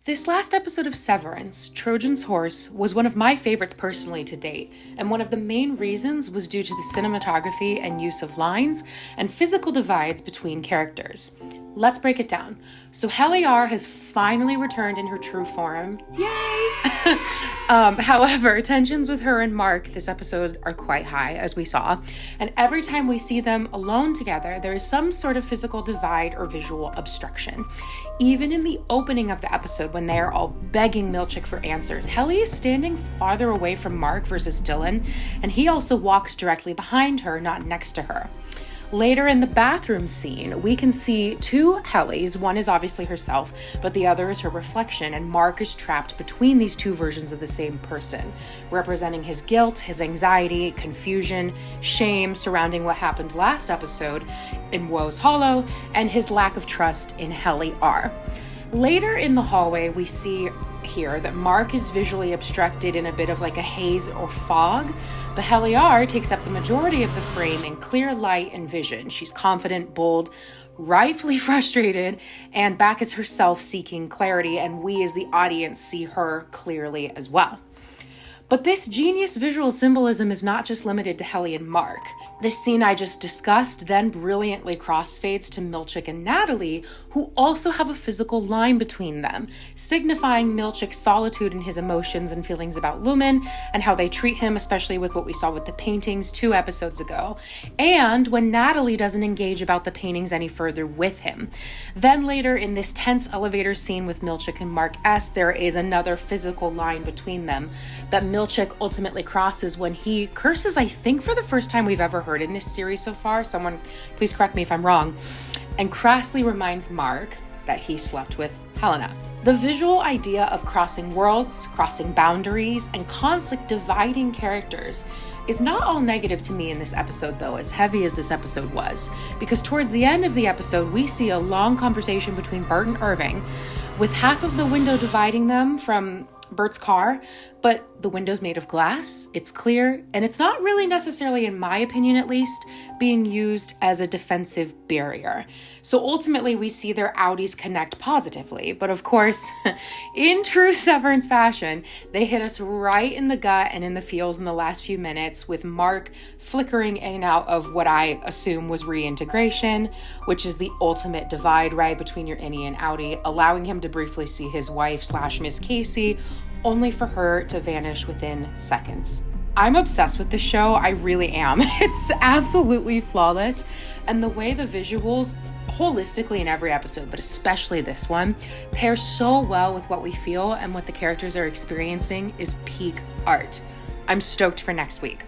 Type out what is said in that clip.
This last episode of Severance, Trojan's Horse, was one of my favorites personally to date, and one of the main reasons was due to the cinematography and use of lines and physical divides between characters. Let's break it down. So Heliar has finally returned in her true form. Yay! However, tensions with her and Mark this episode are quite high, as we saw, and every time we see them alone together, there is some sort of physical divide or visual obstruction. Even in the opening of the episode, when they are all begging Milchick for answers, Helly is standing farther away from Mark versus Dylan, and he also walks directly behind her, not next to her. Later in the bathroom scene, we can see two Hellys. One is obviously herself, but the other is her reflection, and Mark is trapped between these two versions of the same person, representing his guilt, his anxiety, confusion, shame surrounding what happened last episode in Woe's Hollow, and his lack of trust in Heliar. Later in the hallway, we see here that Mark is visually obstructed in a bit of like a haze or fog, but Heliar takes up the majority of the frame in clear light and vision. She's confident, bold, rightfully frustrated, and back as herself seeking clarity, and we as the audience see her clearly as well. But this genius visual symbolism is not just limited to Helly and Mark. This scene I just discussed then brilliantly crossfades to Milchick and Natalie, who also have a physical line between them, signifying Milchick's solitude in his emotions and feelings about Lumen and how they treat him, especially with what we saw with the paintings 2 episodes ago, and when Natalie doesn't engage about the paintings any further with him. Then later in this tense elevator scene with Milchick and Mark S., there is another physical line between them that Milchick ultimately crosses when he curses, I think for the first time we've ever heard in this series so far, someone please correct me if I'm wrong, and crassly reminds Mark that he slept with Helena. The visual idea of crossing worlds, crossing boundaries, and conflict dividing characters is not all negative to me in this episode, though, as heavy as this episode was, because towards the end of the episode, we see a long conversation between Bert and Irving, with half of the window dividing them from Bert's car, but the window's made of glass, it's clear, and it's not really necessarily, in my opinion at least, being used as a defensive barrier. So ultimately we see their outies connect positively, but of course, in true Severance fashion, they hit us right in the gut and in the feels in the last few minutes, with Mark flickering in and out of what I assume was reintegration, which is the ultimate divide, right, between your innie and outie, allowing him to briefly see his wife / Miss Casey, only for her to vanish within seconds. I'm obsessed with this show, I really am. It's absolutely flawless, and the way the visuals, holistically in every episode, but especially this one, pair so well with what we feel and what the characters are experiencing is peak art. I'm stoked for next week.